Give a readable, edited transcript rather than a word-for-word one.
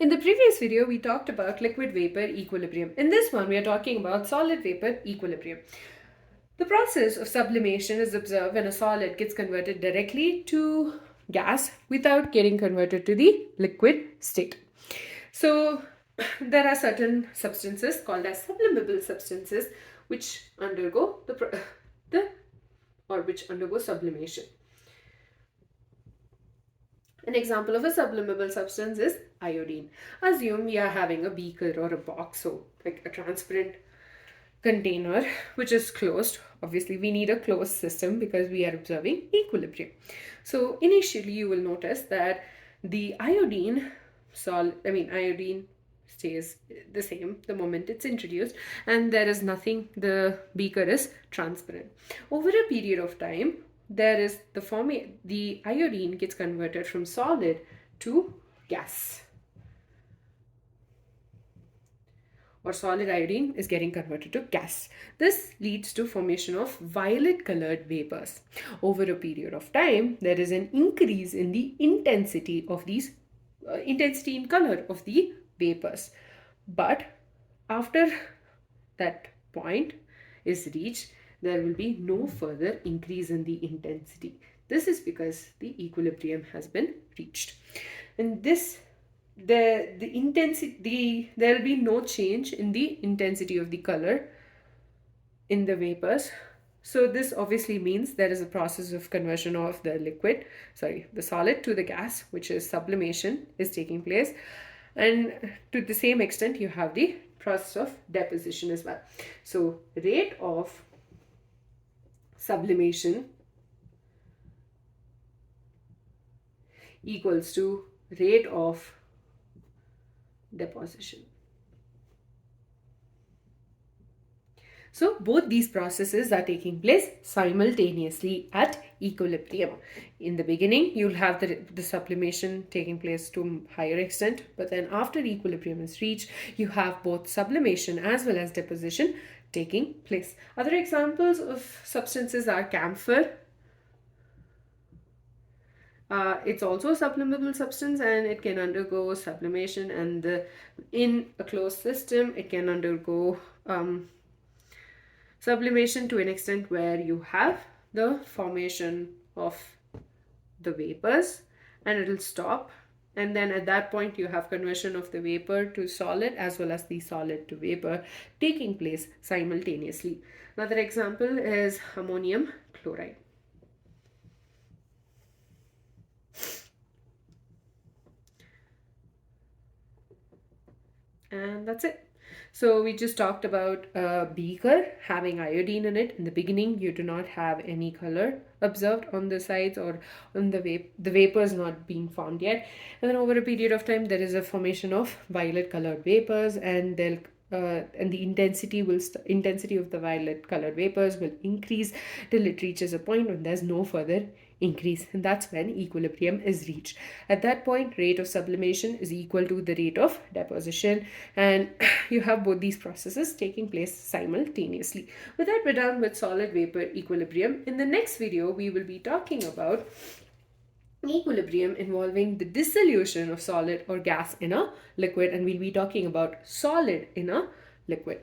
In the previous video, we talked about liquid vapor equilibrium. In this one, we are talking about solid vapor equilibrium. The process of sublimation is observed when a solid gets converted directly to gas without getting converted to the liquid state. So there are certain substances called as sublimable substances which undergo which undergo sublimation. An example of a sublimable substance is iodine. Assume we are having a beaker or a box, so like a transparent container which is closed. Obviously, we need a closed system because we are observing equilibrium. So initially, you will notice that the iodine stays the same the moment it's introduced, and there is nothing. The beaker is transparent. Over a period of time, there is the iodine gets converted from solid to gas, or solid iodine is getting converted to gas. This leads to formation of violet colored vapors. Over a period of time, there is an increase in the intensity of these intensity in color of the vapors. But after that point is reached, there will be no further increase in the intensity. This is because the equilibrium has been reached. And there will be no change in the intensity of the color in the vapors. So this obviously means there is a process of conversion of the solid to the gas, which is sublimation, is taking place. And to the same extent, you have the process of deposition as well. So rate of sublimation equals to rate of deposition. So both these processes are taking place simultaneously at equilibrium. In the beginning, you'll have the sublimation taking place to a higher extent, but then after equilibrium is reached, you have both sublimation as well as deposition taking place. Other examples of substances are camphor. It's also a sublimable substance and it can undergo sublimation, and in a closed system, it can undergo sublimation to an extent where you have the formation of the vapors and it will stop, and then at that point you have conversion of the vapor to solid as well as the solid to vapor taking place simultaneously. Another example is ammonium chloride. And that's it. So we just talked about a beaker having iodine in it. In the beginning, you do not have any color observed on the sides or on the vapors not being formed yet. And then over a period of time, there is a formation of violet colored vapors, and the intensity of the violet colored vapors will increase till it reaches a point when there's no further increase, and that's when equilibrium is reached. At that point, rate of sublimation is equal to the rate of deposition, and you have both these processes taking place simultaneously. With that, we're done with solid vapor equilibrium. In the next video, we will be talking about equilibrium involving the dissolution of solid or gas in a liquid, and we'll be talking about solid in a liquid.